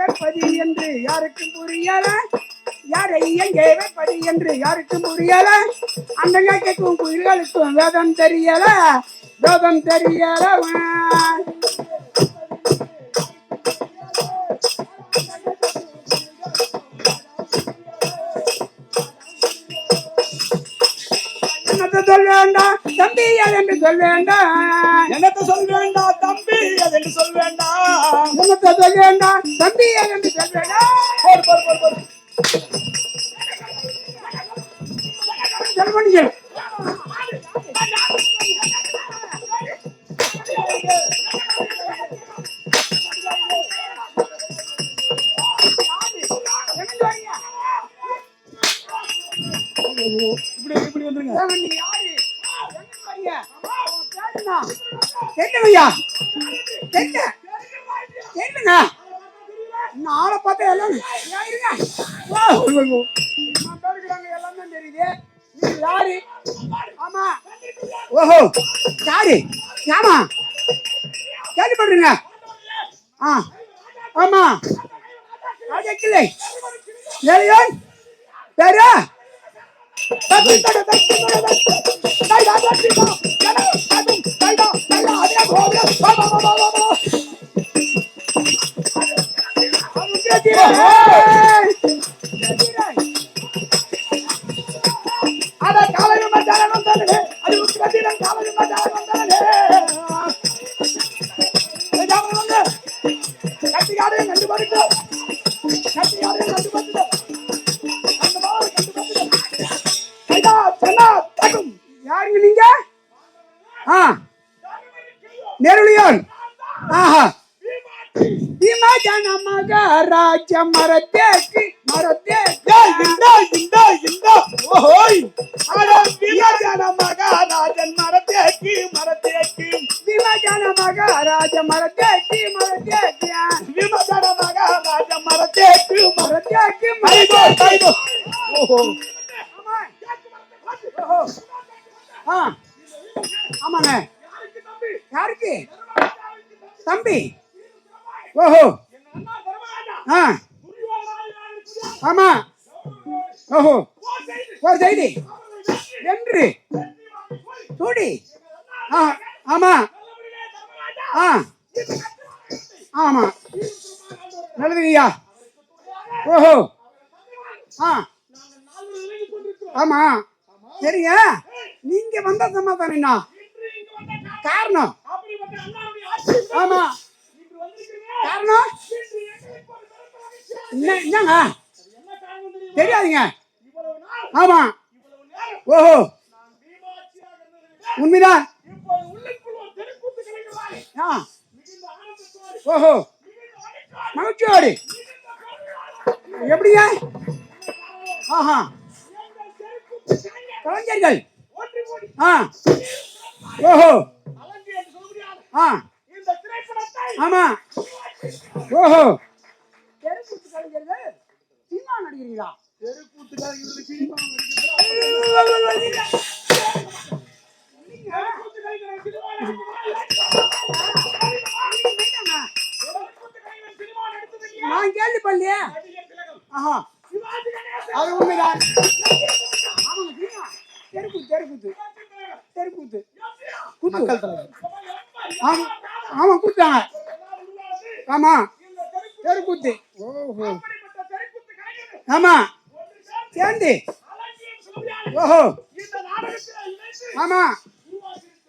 வைப்பது என்று யாருக்கும் புரியல, யாரை எங்கே வைப்பது என்று யாருக்கும் புரியல. அந்த கேட்கும் குயில்களுக்கும் வேதம் தெரியல, வேதம் தெரியல. சொல்ல வேண்டாம் தம்பி என்று சொல்ல வேண்டாம், என்னத்தை சொல்ல வேண்டாம் தம்பி என்று சொல்ல வேண்டாம், என்னத்தை சொல்ல வேண்டாம் தம்பி என்று சொல்ல வேண்டாம். இப்படி வந்துருங்க. என்னங்கய்யா என்னங்க ஆளை பார்த்தா எல்லாம் எல்லாமே தெரியுது. நீங்க யாரு? ஆமா. ஓஹோ யாரு? ஆமா கேள்விப்படுறீங்க. ஆமா கேட்கலை ஏன் பேரா யாருங்க நீங்க? நெருளியோன். ஆஹா பீமா ஜன மகாராஜ மரத்தேக்கு மரத்தேக்கு ஓஹோய் பீமா ஜன மகாராஜன் மரத்தேக்கு மரத்தேக்கு பீமா ஜன மகாராஜ மரத்தேக்கு மரத்தேக்கு பீமா ஜன மகாராஜ மரத்தேக்கு மரத்தேக்கு கைதோ. ஓஹோ ஆமாங்க. யாருக்கு தம்பி? ஓஹோ ஆமா. ஓஹோ ஒரு செய்தி என்று சூடி. ஆமா ஆமா நல்லதுங்கய்யா. ஓஹோ ஆமா சரிங்க. நீங்க வந்த சமாதானா காரணம்? ஆமா காரணம் என்னங்க தெரியாதுங்க. ஆமா ஓஹோ உண்மைதான். ஓஹோ மகிழ்ச்சியோடு எப்படிங்க? ஆஹா கலைஞர்கள். ஓஹோ ஆமா ஓஹோ தெருக்கூத்து கலைஞர்கள் சினிமா நடிக்கிறீங்களா? தெருக்கூத்து கலைஞர்கள் சினிமா நான் கேள்விப்படலையே. ஆஹா அது உண்மைதான். தெருக்கூத்து தெருக்கூத்து தெருக்கூத்து மக்கள் தலைவர். ஆமா கூத்தாங்க. ஆமா தெருக்கூத்து. ஓஹோ ஆமா சேர்ந்து. ஓஹோ ஆமா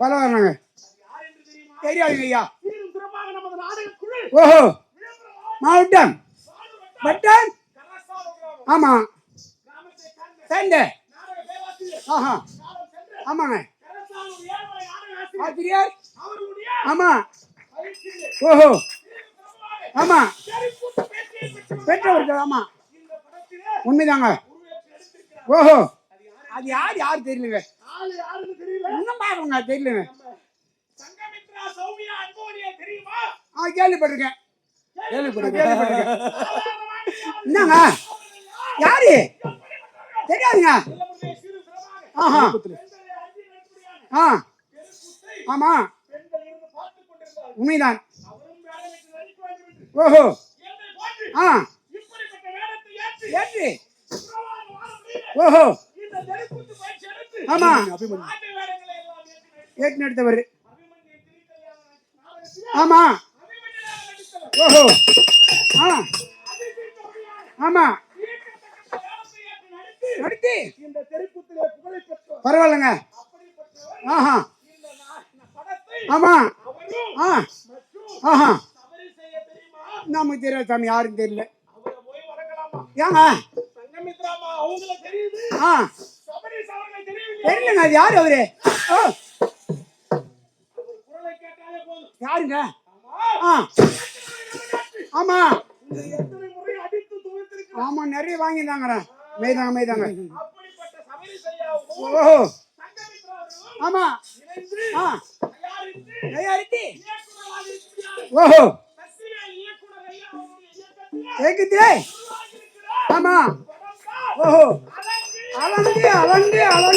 பரவாயில்லைங்க தெரியாதுங்க ஐயா. ஓஹோ மாவட்டம் பட்டன். ஆமா சேர்ந்து. ஆஹா ஆமாங்க ஆசிரியர். ஆமா ஓஹோ ஆமா பெற்றவர்கள். ஆமா உண்மைதாங்க. ஓஹோ அது யார் யாரு தெரியலங்க. இன்னும் பாருங்க தெரியலங்க. கேள்விப்பட்டிருக்கேன் என்னங்க யாரு தெரியாதுங்க. ஆஹா ஆமா உண்மைதான். ஓஹோ ஆ இப்படிப்பட்ட வேடத்தை ஏற்றி ஏற்று உறவான வானவெளியிலே ஓஹோ இந்த தெருக்கூத்து பயிற்சி எடுத்து ஆமா நாட்டு வேடங்களை எல்லாம் ஏற்று நடத்தவர் அபிமன்யு திருக்கல்யாண நாடகத்திலே ஆமா அபிமன்யுவாக நடித்தவர். ஓஹோ ஆ அதிசீக்கிரமையான ஆமா ஈர்க்கத்தக்க வேடத்தை ஏற்று நடித்து நடத்தி இந்த தெருக்கூத்திலே புகழை பெற்றவர். பரவாயில்லைங்க அப்படிப்பட்டவர் ஆஹா இந்த படத்தை ஆமா அவரும் ஆ மற்றும் ஆஹா தவறு செய்ய தெரியுமா? நமக்கு தெரியாது சாமி யாரும் தெரியல அவரை போய் வணங்கலாமா? ஏங்க சங்கமித்ராமா அவங்கள தெரியுது, ஆ சபரீஷ் அவர்களை தெரியவில்லை. தெரியலங்க அது யாரு அவரு ஓ அவர் குரலை கேட்டாலே போதும். யாருங்க ஆமா, ஆ ஆமா இந்த எத்தனை முறை அடித்து துவைத்திருக்கிறார். ஆமா நிறைய வாங்கியிருந்தாங்க மெய்தாங்க அப்படிப்பட்ட சபரீஷ் ஐயாவும் ஓஹோ சங்கமித்ரா அவர்களும் ஆமா இணைந்து ஆ தயாரித்து தயாரித்தி இயக்குனராக இருக்கிறார். ஓஹோ சக்திவேல் இயக்குனர் ஐயா அவருடைய இயக்கத்திலே கேக்குதே உருவாகியிருக்கிறார். ஆமா படம் தான் ஓஹோ அலங்கு அலங்கு ஆ இன்னொரு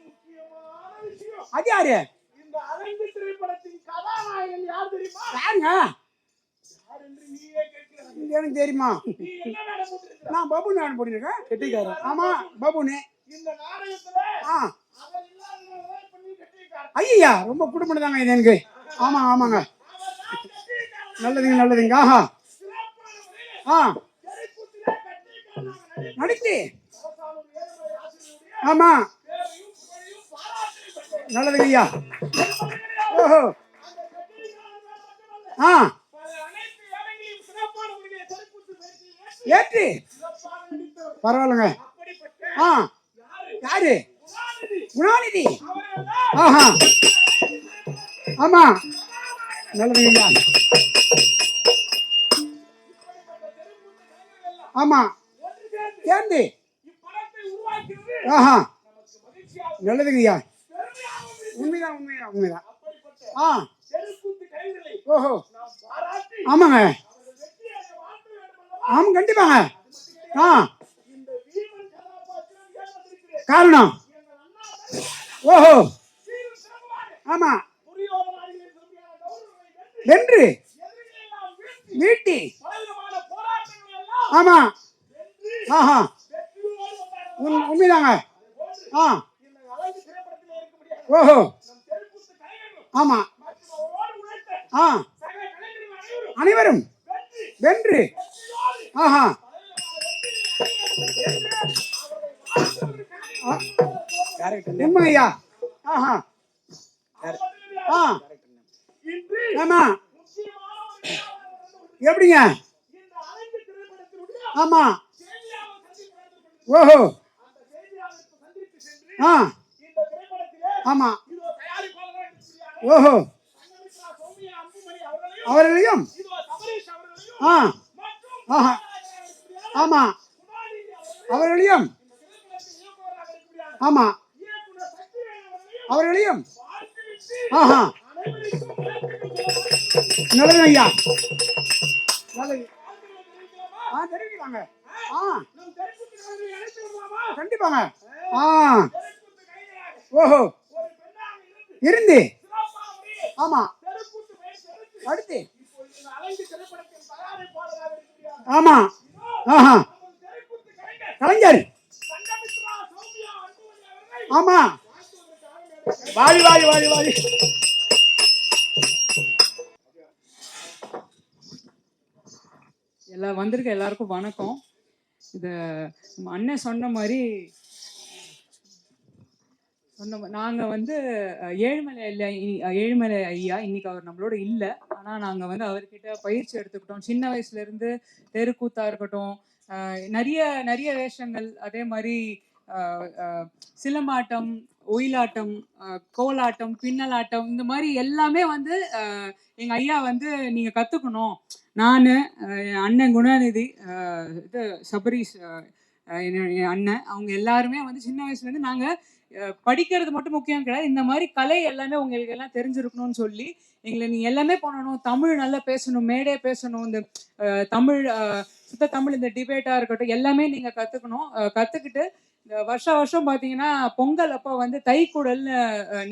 முக்கியமான விஷயம். அது யாரு இந்த அலங்கு திரைப்படத்தின் கதாநாயகன் யார் தெரியுமா? யாருங்க யார் என்று நீயே கேட்கிறாய். இது எனக்கு தெரியுமா நீ என்ன வேடம் போட்டிருக்கிறாய்? நான் பபுன் நான் போட்டிருக்கேன் கெட்டிக்காரன் ஆமா பபுனு இந்த நாடகத்துல ஆ அவர் இல்லாதவரை இப்ப நீ கட்டியிருக்காரு. ஐயா ரொம்ப குடும்பம் தாங்க இது எனக்கு ஆமாங்க அவர் தான் கட்டியிருக்காரு. நல்லதுங்க ஆஹா சிறப்பான முறையில் ஆ தெருக்கூத்திலே கட்டியிருக்காரு. நடித்து அரசாங்கம் ஏழுமலை ஆசிரியருடைய ஆமா பேரையும் புகழையும் பாராட்டி பெற்றவர். நல்லதுங்க ஐயா பெருமளவிலே ஓஹோ அந்த கட்டியிருக்காரு மட்டுமல்ல, ஆ பல அனைத்து வேலைகளையும் சிறப்பான முறையிலே தெருக்கூத்து பயிற்சியில் ஏற்றி சிறப்பாக நடித்தவர். பரவாயில்லைங்க அப்படிப்பட்ட ஆ யாரு? யாரு குணாநிதி. குணாநிதி அவர்கள்தான் ஆஹா ஆமா நல்லதுங்க ஐயா ஆமா ஒன்று சேர்ந்து சேர்ந்து இப்படத்தை உருவாக்கியது ஆஹா நமக்கு மகிழ்ச்சியாகவும் நல்லதுங்க ஐயா பெருமையாகவும் இருக்கிறது. உண்மைதான் அப்படிப்பட்ட ஆ தெருக்கூத்து கைகளை ஓஹோ நாம் பாராட்டி ஆமாங்க அவர்கள் வெற்றியடைய வாழ்த்து வேண்டுமல்லவா? ஆமா கண்டிப்பாங்க ஆ இந்த வீரன் கதாபாத்திரம் ஏன் வந்திருக்கிறேன்? காரணம் எங்கள் அண்ணா தந்தை ஓஹோ சீரும் சிறப்புமாக ஆமா துரியோதனாதிகளின் செம்மையான கௌரவங்களை வென்று வென்று எதிரிகளை எல்லாம் வீழ்த்தி வீட்டி பலவிதமான போராட்டங்களை எல்லாம் ஆமா வென்று ஆஹா வெற்றியோடு வந்தார்கள். உண்மைதாங்க அதுபோன்று ஆ இந்த அழகு திரைப்படத்திலே இருக்க முடியாது. ஓஹோ நம் தெருக்கூத்து கலைஞர்களும் ஆமா மற்றும் அவரோடு உழைத்த ஆ சக கலைஞர்கள் அனைவரும் அனைவரும் வெற்றி வென்று வெற்றியோடு ஆஹா உண்மை ஐயா ஆஹா ஆ இன்று ஆமா முக்கியமான ஒரு விழாவாக எப்படிங்க இந்த அழகு திரைப்படத்தினுடைய ஆமா செய்தியாளர் சந்திப்பு நடந்து ஓஹோ அந்த செய்தியாளருக்கு சந்தித்து சென்று ஆ இந்த திரைப்படத்திலே ஆமா இதோ தயாரிப்பாளராக இருக்கிறார் ஓஹோ சங்கமித்ரா சௌமியா அன்புமணி அவர்களையும் அவர்களையும் இதோ சபரீஷ் அவர்களையும் ஆ மற்றும் ஆஹா கதாநாயகராக இருக்கிறார் ஆமா குணாநிதி அவர்களையும் அவர்களையும் இந்த திரைப்படத்தின் இயக்குனராக இருக்கிறார் ஆமா இயக்குனர் சக்திவேல் அவர்களையும் அவர்களையும் வாழ்த்துவிட்டு ஆஹா அனைவருக்கும் வாழ்த்துக்கள் சொல்லலாம். நல்லது ஐயா நல்லது வாழ்த்துக்கள் தெரிவிக்கலாமா? ஆ தெரிவிக்கலாங்க ஆ நம் தெருக்கூத்துக்காரர்களை அழைத்து வரலாமா? கண்டிப்பாங்க ஆ தெருக்கூத்து கைதியாக ஓஹோ ஒரு பெண்ணாக இருந்து இருந்து சிறப்பான முறையில் ஆமா தெருக்கூத்து பயிற்சி எடுத்து அடுத்து இப்போ இந்த அழகு திரைப்படத்தின் தயாரிப்பாளராக இருக்கிறார். ஆமா இதோ ஆஹா நமது தெருக்கூத்து கலைஞர் கலைஞர் சங்கமித்ரா சௌமியா அன்புமணி அவர்களை ஆமா வாழ்த்துவதற்காக வாடி வந்திருக்க எல்லாருக்கும் வணக்கம். இது நம்ம அண்ணன் சொன்ன மாதிரி நாங்க வந்து ஏழுமலை ஐயா இன்னைக்கு அவர் நம்மளோட இல்லை. ஆனா நாங்க வந்து அவர்கிட்ட பயிற்சி எடுத்துக்கிட்டோம். சின்ன வயசுல இருந்து தெருக்கூத்தா இருக்கட்டும், நிறைய நிறைய வேஷங்கள், அதே மாதிரி சிலம்பாட்டம், ஒயிலாட்டம், கோலாட்டம், பின்னலாட்டம், இந்த மாதிரி எல்லாமே வந்து எங்க ஐயா வந்து நீங்க கத்துக்கணும். நான் என் அண்ணன் குணாநிதி, இது சபரீஷ் என் அண்ணன், அவங்க எல்லாருமே வந்து சின்ன வயசுல இருந்து நாங்க படிக்கிறது மட்டும் முக்கியம் கிடையாது, இந்த மாதிரி கலை எல்லாமே உங்களுக்கு எல்லாம் தெரிஞ்சிருக்கணும்னு சொல்லி எங்களை நீ எல்லாமே பண்ணணும், தமிழ் நல்லா பேசணும், மேடே பேசணும், இந்த தமிழ் சுத்த தமிழ், இந்த டிபேட்டா இருக்கட்டும், எல்லாமே நீங்க கத்துக்கணும். கத்துக்கிட்டு இந்த வருஷம் பார்த்தீங்கன்னா பொங்கல் அப்போ வந்து தைக்குடல்னு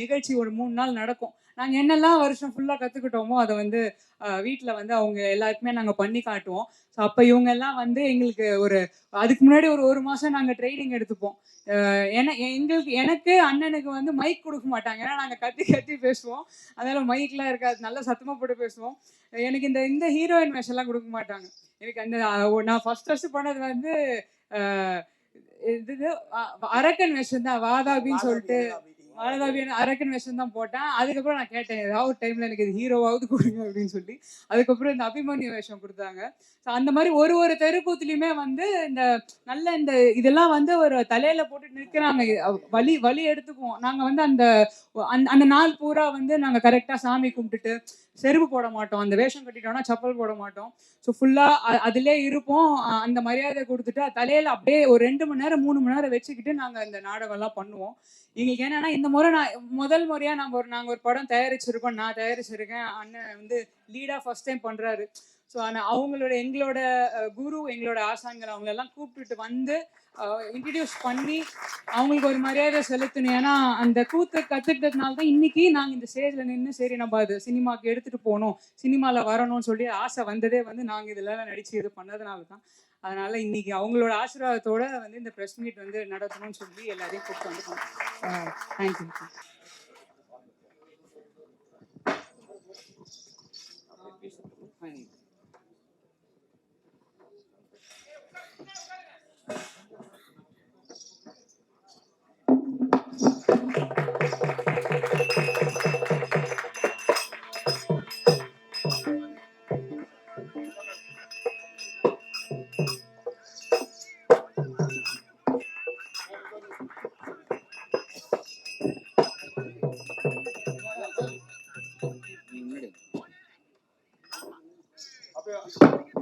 நிகழ்ச்சி ஒரு 3 நாள் நடக்கும். நாங்க என்னெல்லாம் வருஷம் ஃபுல்லா கத்துக்கிட்டோமோ அத வந்து வீட்ல வந்து அவங்க எல்லாருக்குமே நாங்க பண்ணி காட்டுவோம். ஸோ அப்ப இவங்க எல்லாம் வந்து எங்களுக்கு அதுக்கு முன்னாடி ஒரு 1 மாசம் நாங்க ட்ரெய்னிங் எடுத்துப்போம். எனக்கு அண்ணனுக்கு வந்து மைக் குடுக்க மாட்டாங்க. ஏன்னா நாங்க கத்தி கத்தி பேசுவோம். அதனால மைக்லாம் இருக்காது. நல்லா சத்தமா போட்டு பேசுவோம். எனக்கு இந்த இந்த ஹீரோயின் வேஷம்லாம் குடுக்க மாட்டாங்க. எனக்கு அந்த நான் ஃபர்ஸ்ட் பண்ணது வந்து அ இது அரக்கன் வேஷம் தான். வாதாபின்னு சொல்லிட்டு வாதாபின்னு அரக்கன் வேஷம் தான் போட்டேன். அதுக்கப்புறம் நான் கேட்டேன், ஏதாவது ஒரு டைம்ல எனக்கு இது ஹீரோவாவது குடுங்க அப்படின்னு சொல்லி. அதுக்கப்புறம் இந்த அபிமன்யு வேஷம் குடுத்தாங்க. ஸோ அந்த மாரி ஒரு ஒரு தெருக்கூத்துலயுமே வந்து இந்த இதெல்லாம் வந்து ஒரு தலையில போட்டு நிற்கிறாங்க. வலி வலி எடுத்துக்குவோம். நாங்க வந்து அந்த அந்த அந்த நாள் பூரா வந்து நாங்க கரெக்ட்டா சாமி கும்பிட்டுட்டு, செருப்பு போட மாட்டோம். அந்த வேஷம் கட்டிட்டோம்னா செப்பல் போட மாட்டோம். ஸோ ஃபுல்லா அதிலே இருப்போம். அந்த மரியாதை குடுத்துட்டு தலையில அப்படியே ஒரு 2 மணி நேரம், 3 மணி நேரம் வச்சுக்கிட்டு நாங்க இந்த நாடகம்லாம் பண்ணுவோம். எங்களுக்கு என்னன்னா, இந்த முறை முதல் முறையா நாங்க ஒரு படம் தயாரிச்சிருக்கோம். நான் தயாரிச்சிருக்கேன். அண்ணன் வந்து லீடா ஃபர்ஸ்ட் டைம் பண்றாரு. ஸோ ஆனா எங்களோட குரு, எங்களோட ஆசான்கள் அவங்களெல்லாம் கூப்பிட்டுட்டு வந்து இன்ட்ரடியூஸ் பண்ணி அவங்களுக்கு ஒரு மரியாதை செலுத்தணும். ஏன்னா அந்த கூத்து கத்துக்கிட்டதுனால தான் இன்னைக்கு நாங்க இந்த ஸ்டேஜ்ல நின்று சரி நம்ம அது சினிமாக்கு எடுத்துட்டு போகணும், சினிமால வரணும்னு சொல்லி ஆசை வந்ததே வந்து நாங்க இதெல்லாம் நடிச்சு இது பண்ணதுனால தான். அதனால இன்னைக்கு அவங்களோட ஆசீர்வாதத்தோட வந்து இந்த ப்ரெஸ் மீட் வந்து நடத்தணும்னு சொல்லி எல்லாரையும் கூப்பிட்டு வந்துருக்கோம். தேங்க்யூ. அப்ப